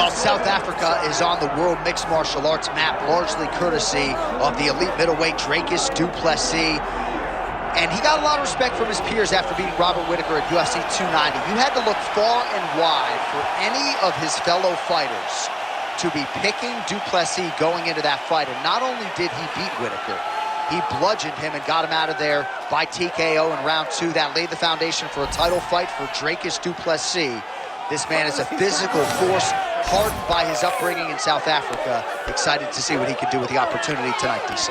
Well, South Africa is on the world mixed martial arts map, largely courtesy of the elite middleweight Dricus du Plessis. And he got a lot of respect from his peers after beating Robert Whittaker at UFC 290. You had to look far and wide for any of his fellow fighters to be picking du Plessis going into that fight. And not only did he beat Whittaker, he bludgeoned him and got him out of there by TKO in round 2. That laid the foundation for a title fight for Dricus du Plessis. This man is a physical force, hardened by his upbringing in South Africa. Excited to see what he can do with the opportunity tonight, DC.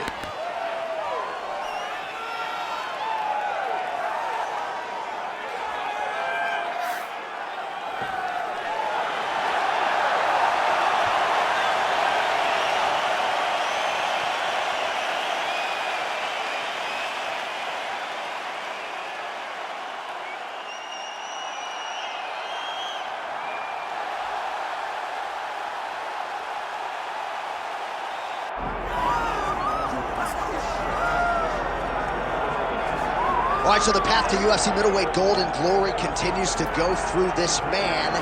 All right, so the path to UFC middleweight gold and glory continues to go through this man.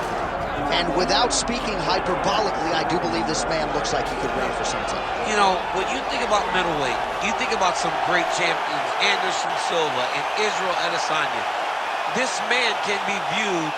And without speaking hyperbolically, I do believe this man looks like he could reign for some time. You know, when you think about middleweight, you think about some great champions, Anderson Silva and Israel Adesanya. This man can be viewed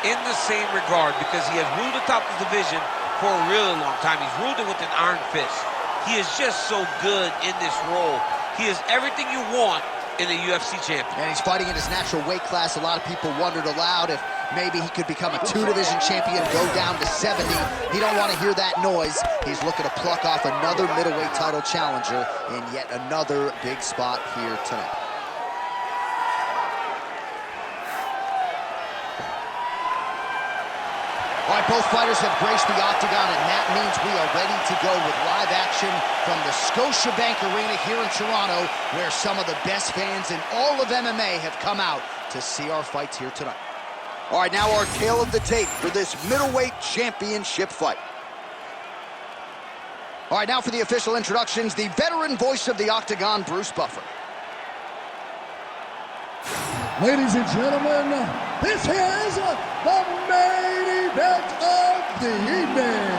in the same regard because he has ruled the top of the division for a really long time. He's ruled it with an iron fist. He is just so good in this role. He is everything you want in a UFC champion. And he's fighting in his natural weight class. A lot of people wondered aloud if maybe he could become a 2-division champion, go down to 70. He don't want to hear that noise. He's looking to pluck off another middleweight title challenger in yet another big spot here tonight. All right, both fighters have graced the octagon, and that means we are ready to go with live action from the Scotiabank Arena here in Toronto, where some of the best fans in all of MMA have come out to see our fights here tonight. All right, now our tale of the tape for this middleweight championship fight. All right, now for the official introductions, the veteran voice of the octagon, Bruce Buffer. Ladies and gentlemen, this is the main event of the evening.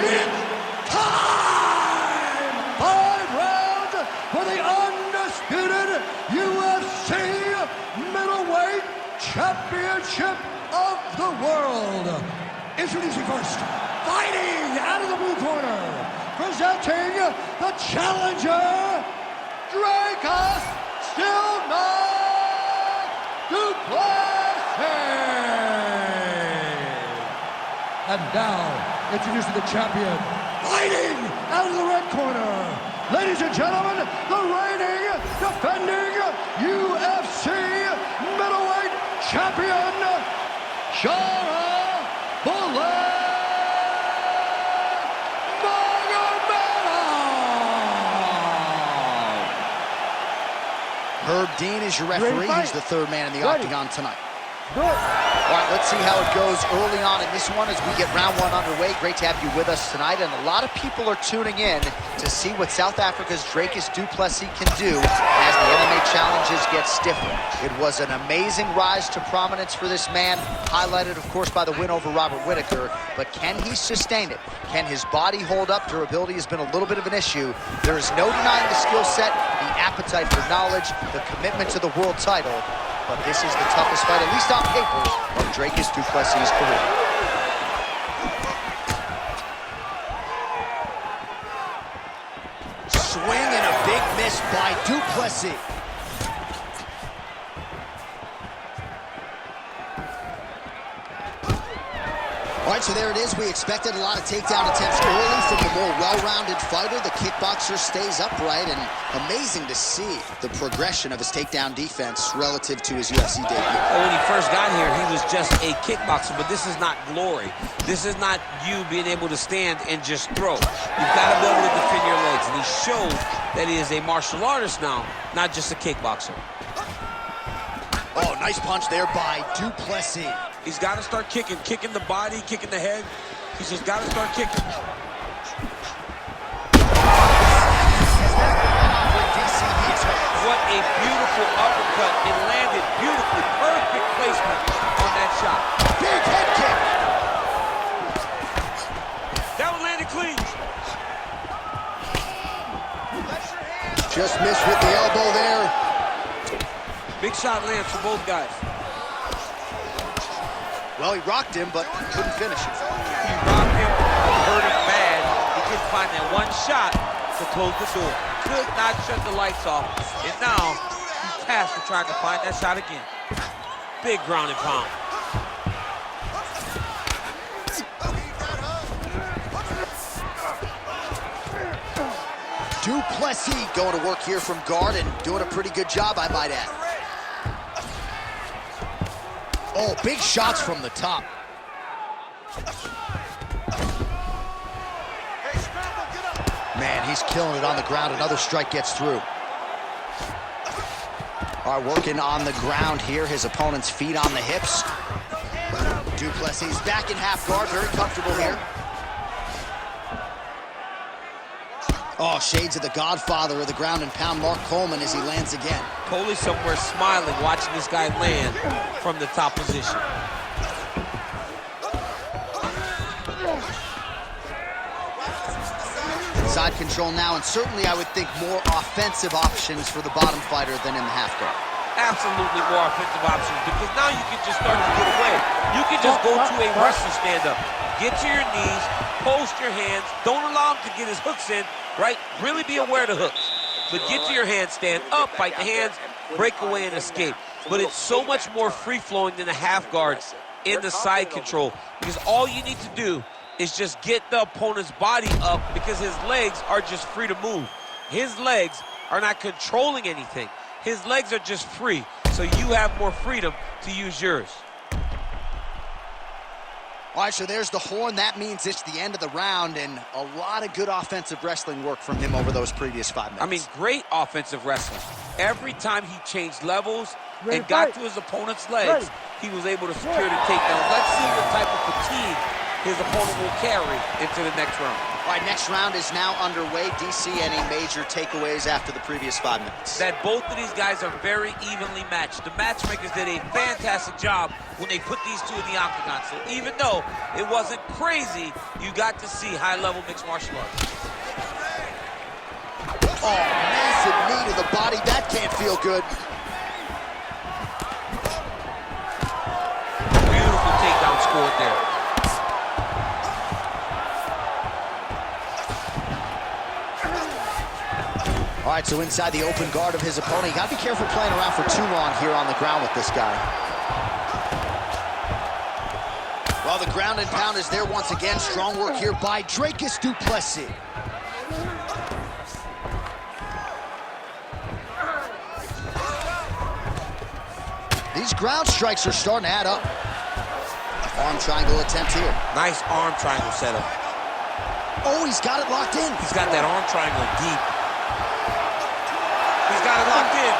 It's time! 5 rounds for the undisputed UFC middleweight championship of the world. Introducing first, fighting out of the blue corner, presenting the challenger, Dricus du Plessis. And now, introducing the champion, fighting out of the red corner, ladies and gentlemen, the reigning, defending UFC middleweight champion, Sharaputdin Herb Dean is your referee. He's the third man in the octagon tonight. All right, let's see how it goes early on in this one as we get round 1 underway. Great to have you with us tonight, and a lot of people are tuning in to see what South Africa's Dricus du Plessis can do as the MMA challenges get stiffer. It was an amazing rise to prominence for this man, highlighted, of course, by the win over Robert Whittaker, but can he sustain it? Can his body hold up? Durability has been a little bit of an issue. There is no denying the skill set, the appetite for knowledge, the commitment to the world title. But this is the toughest fight, at least on paper, of Dricus du Plessis' career. Swing and a big miss by du Plessis. All right, so there it is. We expected a lot of takedown attempts early from the more well-rounded fighter. The kickboxer stays upright, and amazing to see the progression of his takedown defense relative to his UFC debut. Well, when he first got here, he was just a kickboxer, but this is not glory. This is not you being able to stand and just throw. You've got to be able to defend your legs, and he showed that he is a martial artist now, not just a kickboxer. Oh, nice punch there by du Plessis. He's got to start kicking the body, kicking the head. He's just got to start kicking. What a beautiful uppercut. It landed beautifully. Perfect placement. Just missed with the elbow there. Big shot lands for both guys. Well, he rocked him, but couldn't finish it. He rocked him, hurt him bad. He couldn't find that one shot to close the door. Could not shut the lights off. And now, he's tasked with trying to find that shot again. Big ground and pound. Du Plessis going to work here from guard and doing a pretty good job, I might add. Oh, big shots from the top. Man, he's killing it on the ground. Another strike gets through. All right, working on the ground here. His opponent's feet on the hips. Du Plessis back in half guard, very comfortable here. Oh, shades of the godfather of the ground and pound, Mark Coleman, as he lands again. Coley somewhere smiling, watching this guy land from the top position. Side control now, and certainly I would think more offensive options for the bottom fighter than in the half guard. Absolutely more offensive options, because now you can just start to get away. You can just go to a wrestling stand-up. Get to your knees, post your hands, don't allow him to get his hooks in, right? Really be aware of the hooks. But get to your hands, stand up, fight the hands, break away and escape. But it's so much more free-flowing than the half guards in the side control, because all you need to do is just get the opponent's body up, because his legs are just free to move. His legs are not controlling anything. His legs are just free, so you have more freedom to use yours. All right, so there's the horn. That means it's the end of the round, and a lot of good offensive wrestling work from him over those previous 5 minutes. I mean, great offensive wrestling. Every time he changed levels and got to his opponent's legs, he was able to secure the takedown. Let's see what type of fatigue his opponent will carry into the next round. All right, next round is now underway. DC, any major takeaways after the previous 5 minutes? That both of these guys are very evenly matched. The matchmakers did a fantastic job when they put these two in the octagon. So even though it wasn't crazy, you got to see high-level mixed martial arts. Oh, massive knee to the body. That can't feel good. Beautiful takedown scored there. All right, so inside the open guard of his opponent. You got to be careful playing around for too long here on the ground with this guy. Well, the ground and pound is there once again. Strong work here by Dricus du Plessis. These ground strikes are starting to add up. Arm triangle attempt here. Nice arm triangle setup. Oh, he's got it locked in. He's got that arm triangle deep. He's got it locked in.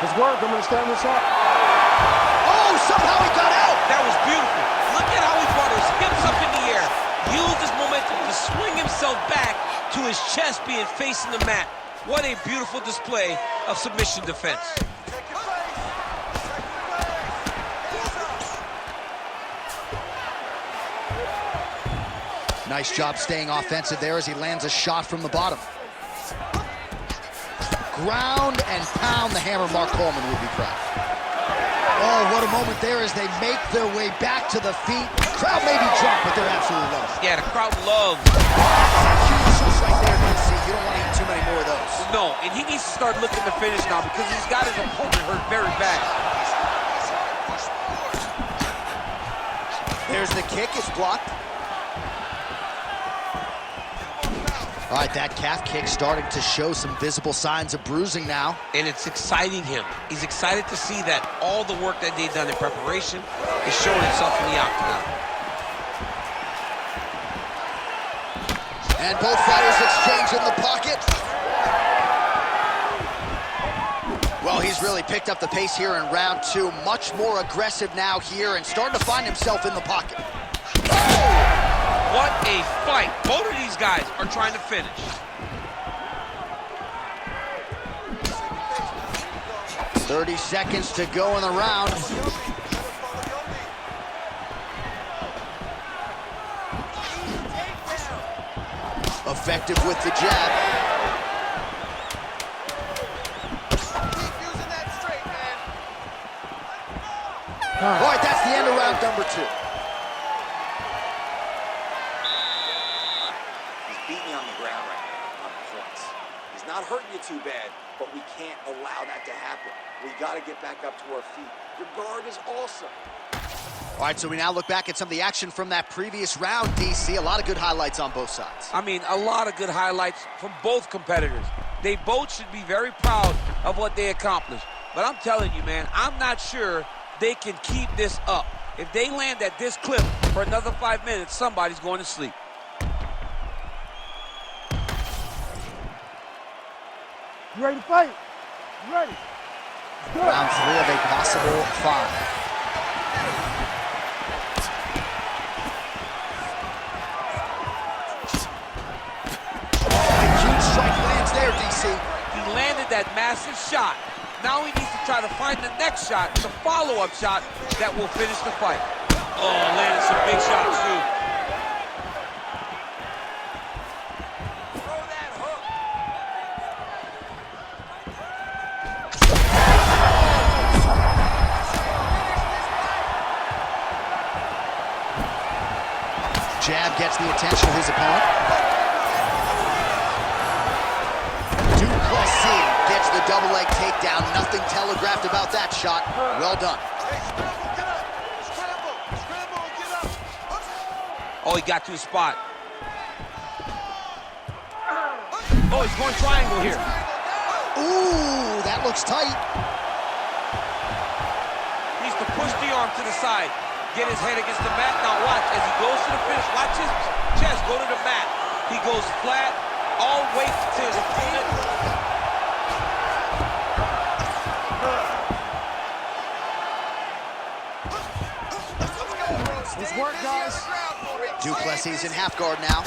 His work, I'm going to stand this up. Oh, somehow he got out. That was beautiful. Look at how he brought his hips up in the air. Used his momentum to swing himself back to his chest being facing the mat. What a beautiful display of submission defense. Nice job staying offensive there as he lands a shot from the bottom. Ground and pound, the hammer. Mark Coleman would be proud. Oh, what a moment there as they make their way back to the feet. Crowd may be drunk, but they're absolutely loving it. Yeah, the crowd loves. Huge shots right there, DC. You don't want to eat too many more of those. No, and he needs to start looking to finish now, because he's got his opponent hurt very bad. There's the kick, it's blocked. All right, that calf kick starting to show some visible signs of bruising now. And it's exciting him. He's excited to see that all the work that they've done in preparation is showing itself in the octagon. And both fighters exchange in the pocket. Well, he's really picked up the pace here in round 2. Much more aggressive now here and starting to find himself in the pocket. What a fight. Both of these guys are trying to finish. "30 seconds to go in the round. Effective with the jab. All right, that's the end of round number 2. He's beating you on the ground right now, on points. He's not hurting you too bad, but we can't allow that to happen. We got to get back up to our feet. Your guard is awesome. All right, so we now look back at some of the action from that previous round, DC. A lot of good highlights on both sides. I mean, a lot of good highlights from both competitors. They both should be very proud of what they accomplished. But I'm telling you, man, I'm not sure they can keep this up. If they land at this clip for another 5 minutes, somebody's going to sleep. You ready to fight? You ready? Round 3 of a possible 5. There, DC. He landed that massive shot. Now he needs to try to find the next shot, the follow-up shot that will finish the fight. Oh, landed some big shots, too. Throw that hook. Jab gets the attention of his opponent. Du Plessis gets the double leg takedown. Nothing telegraphed about that shot. Well done. Hey, scramble, get up. Scramble, scramble, get up. Oh, he got to his spot. Oh, he's going triangle here. Ooh, that looks tight. Needs to push the arm to the side. Get his head against the mat. Now watch, as he goes to the finish, watch his chest go to the mat. He goes flat, all weight to his opponent. Nice work, guys. Du Plessis in half guard now.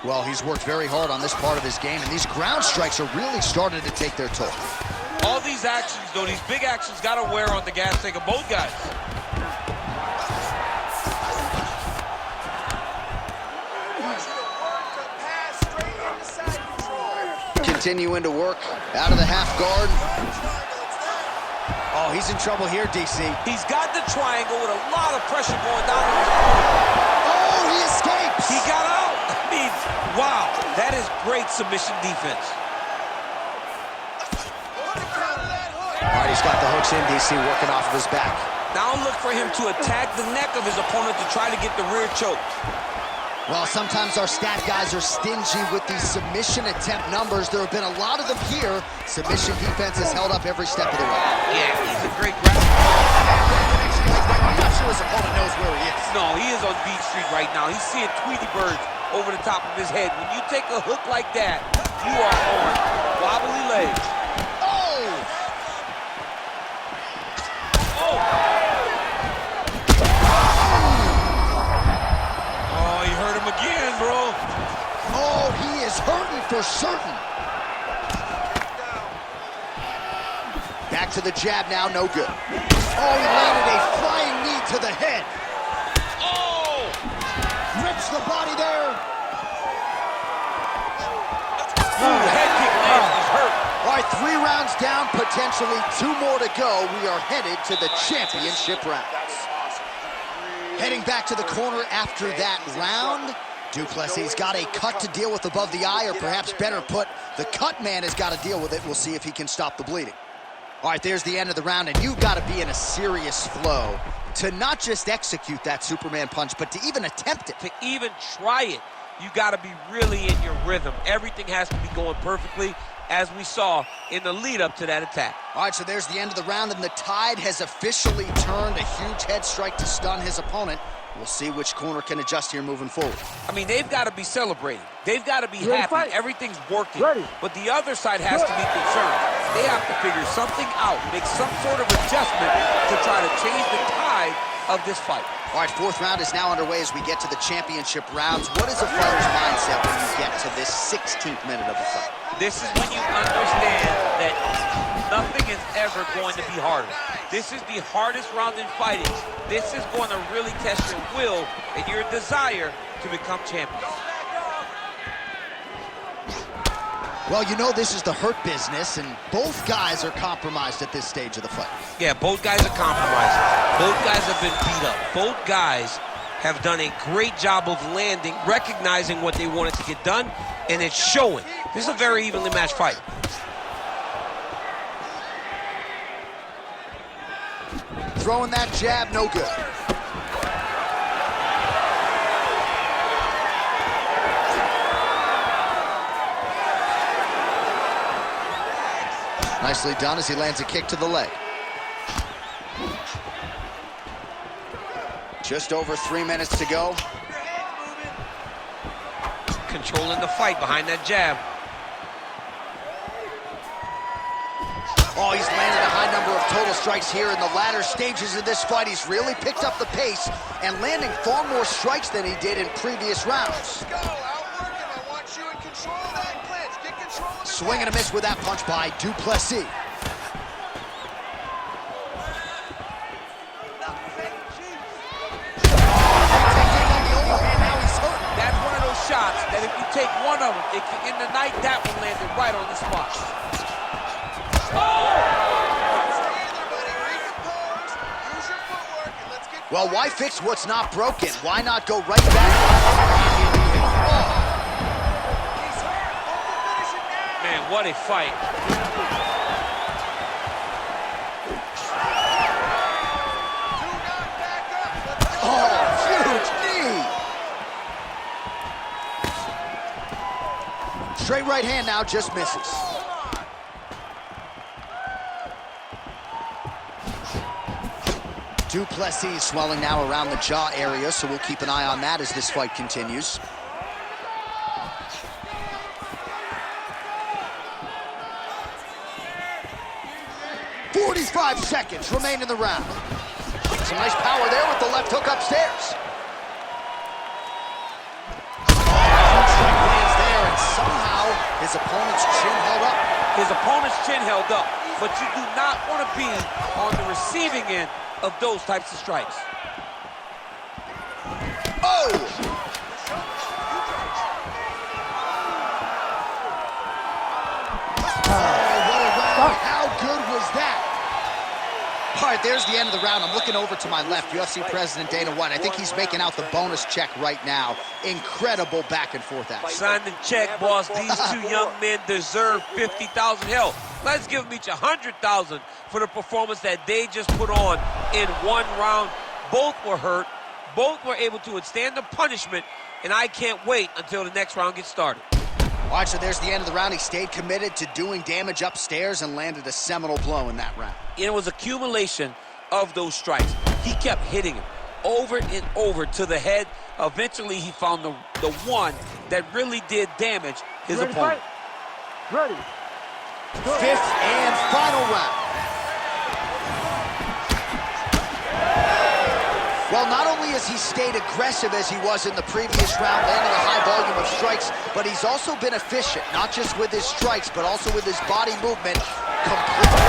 Well, he's worked very hard on this part of his game, and these ground strikes are really starting to take their toll. All these actions, though, these big actions got to wear on the gas tank of both guys. Continuing to work out of the half guard. Oh, he's in trouble here, DC. He's got the triangle with a lot of pressure going down on his opponent. Oh, he escapes. He got out. I mean, wow, that is great submission defense. All right, he's got the hooks in, DC, working off of his back. Now look for him to attack the neck of his opponent to try to get the rear choke. Well, sometimes our stat guys are stingy with these submission attempt numbers. There have been a lot of them here. Submission defense has held up every step of the way. Yeah, he's a great grappler. I'm not sure his opponent knows where he is. No, he is on Beat Street right now. He's seeing Tweety birds over the top of his head. When you take a hook like that, you are on wobbly legs. Oh! Oh! Oh, you hurt him again, bro. Oh, he is hurting for certain. Back to the jab now, no good. Oh, he landed a flying knee to the head. Oh! Rips the body there. Ooh, the head kick lands. He's hurt. All right, 3 rounds down, potentially 2 more to go. We are headed to the championship rounds. Heading back to the corner after that round. Du Plessis got a cut to deal with above the eye, or perhaps better put, the cut man has got to deal with it. We'll see if he can stop the bleeding. All right, there's the end of the round, and you've got to be in a serious flow to not just execute that Superman punch, but to even attempt it. To even try it, you got to be really in your rhythm. Everything has to be going perfectly, as we saw in the lead up to that attack. All right, so there's the end of the round, and the tide has officially turned. A huge head strike to stun his opponent. We'll see which corner can adjust here moving forward. I mean, they've got to be celebrating. They've got to be happy. Everything's working. Ready. But the other side has to be concerned. They have to figure something out, make some sort of adjustment to try to change the tide of this fight. All right, 4th round is now underway as we get to the championship rounds. What is a fighter's mindset when you get to this 16th minute of the fight? This is when you understand that nothing is ever going to be harder. This is the hardest round in fighting. This is going to really test your will and your desire to become champion. Well, you know this is the hurt business, and both guys are compromised at this stage of the fight. Yeah, both guys are compromised. Both guys have been beat up. Both guys have done a great job of landing, recognizing what they wanted to get done, and it's showing. This is a very evenly matched fight. Throwing that jab, no good. Nicely done as he lands a kick to the leg. Just over 3 minutes to go. Controlling the fight behind that jab. Oh, he's landed a high number of total strikes here in the latter stages of this fight. He's really picked up the pace and landing far more strikes than he did in previous rounds. Swing and a miss with that punch by Du Plessis. That's one of those shots that if you take one of them, it can, in the night, that one landed right on the spot. Well, why fix what's not broken? Why not go right back? Man, what a fight. Oh, huge knee. Straight right hand now, just misses. Du Plessis swelling now around the jaw area, so we'll keep an eye on that as this fight continues. "45 seconds remain in the round. Some nice power there with the left hook upstairs. Lands there, and somehow his opponent's chin held up. His opponent's chin held up, but you do not want to be on the receiving end of those types of strikes. Oh! What a round. How good was that? All right, there's the end of the round. I'm looking over to my left, UFC President Dana White. I think he's making out the bonus check right now. Incredible back and forth action. Sign the check, boss. These two young men deserve 50,000. Hell, let's give them each 100,000 for the performance that they just put on in one round. Both were hurt. Both were able to withstand the punishment, and I can't wait until the next round gets started. All right, so there's the end of the round. He stayed committed to doing damage upstairs and landed a seminal blow in that round. It was accumulation of those strikes. He kept hitting him over and over to the head. Eventually, he found the one that really did damage his opponent. Ready. Fifth and final round. Well, not only has he stayed aggressive as he was in the previous round, landing a high volume of strikes, but he's also been efficient, not just with his strikes, but also with his body movement. Completely.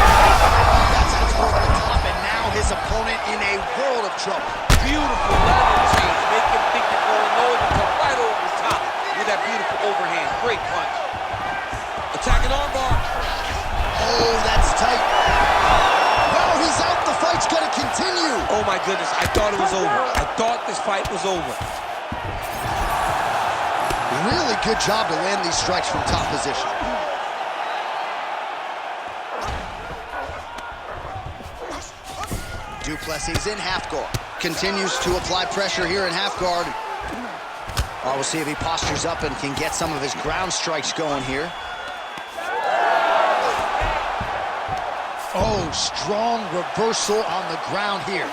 That's over the top, and now his opponent in a world of trouble. Beautiful lateral change, make him think they're going low and come right over the top with that beautiful overhand. Great punch. Attacking armbar. Oh, that's tight. Well, he's out. The fight's gonna continue. Oh my goodness, I thought it was over. I thought this fight was over. Really good job to land these strikes from top position. Du Plessis in half guard. Continues to apply pressure here in half guard. Well, we'll see if he postures up and can get some of his ground strikes going here. Oh, strong reversal on the ground here.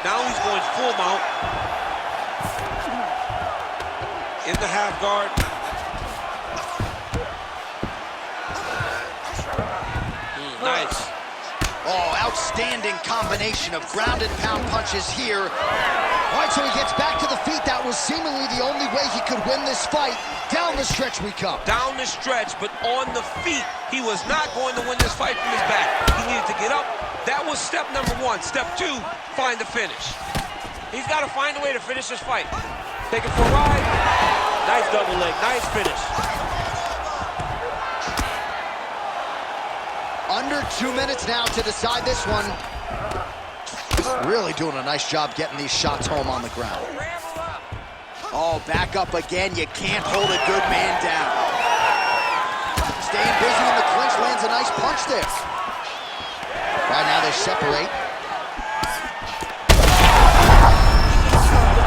Now he's going full mount. In the half guard. Nice. Oh, outstanding combination of ground and pound punches here. All right, so he gets back to the feet. That was seemingly the only way he could win this fight. Down the stretch we come. Down the stretch, but on the feet. He was not going to win this fight from his back. He needed to get up. That was step number one. Step two, find the finish. He's got to find a way to finish this fight. Take it for a ride. Nice double leg, nice finish. Under 2 minutes now to decide this one. Really doing a nice job getting these shots home on the ground. Oh, back up again. You can't hold a good man down. Staying busy in the clinch, lands a nice punch there. Right now they separate.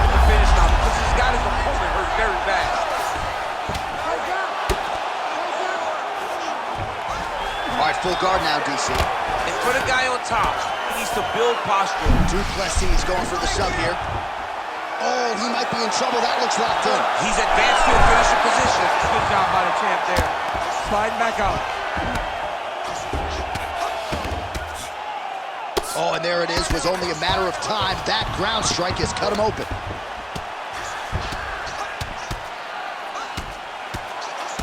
The finish now because he's got his opponent hurt very bad. All right, full guard now, DC. And for the guy on top, he needs to build posture. Du Plessis going for the sub here. Oh, he might be in trouble. That looks locked in. He's advanced to a finishing position. Good job by the champ there. Sliding back out. Oh, and there it is. Was only a matter of time. That ground strike has cut him open.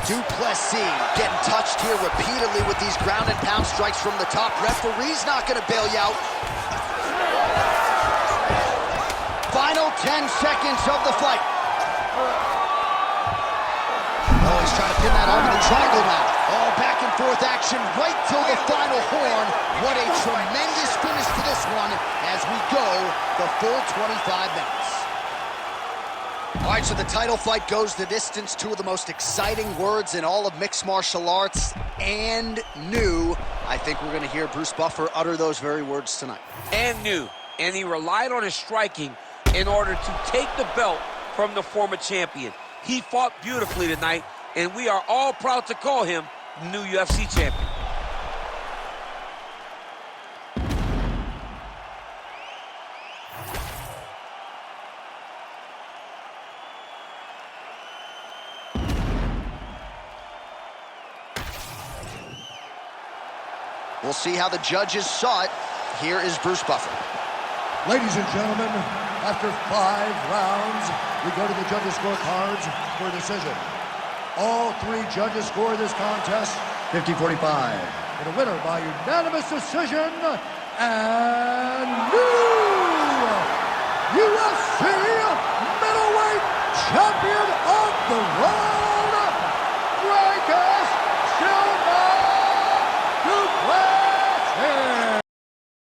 Du Plessis getting touched here repeatedly with these ground and pound strikes from the top. Referee's not going to bail you out. Final 10 seconds of the fight. Oh, he's trying to pin that arm in the triangle now. Oh, back and forth action right till the final horn. What a tremendous finish to this one as we go the full 25 minutes. All right, so the title fight goes the distance. Two of the most exciting words in all of mixed martial arts, and new. I think we're going to hear Bruce Buffer utter those very words tonight. And new. And he relied on his striking in order to take the belt from the former champion. He fought beautifully tonight, and we are all proud to call him the new UFC champion. We'll see how the judges saw it. Here is Bruce Buffer. Ladies and gentlemen, after 5 rounds, we go to the judges' scorecards for a decision. All 3 judges score this contest 50-45. And a winner by unanimous decision, and new UFC middleweight champion of the world,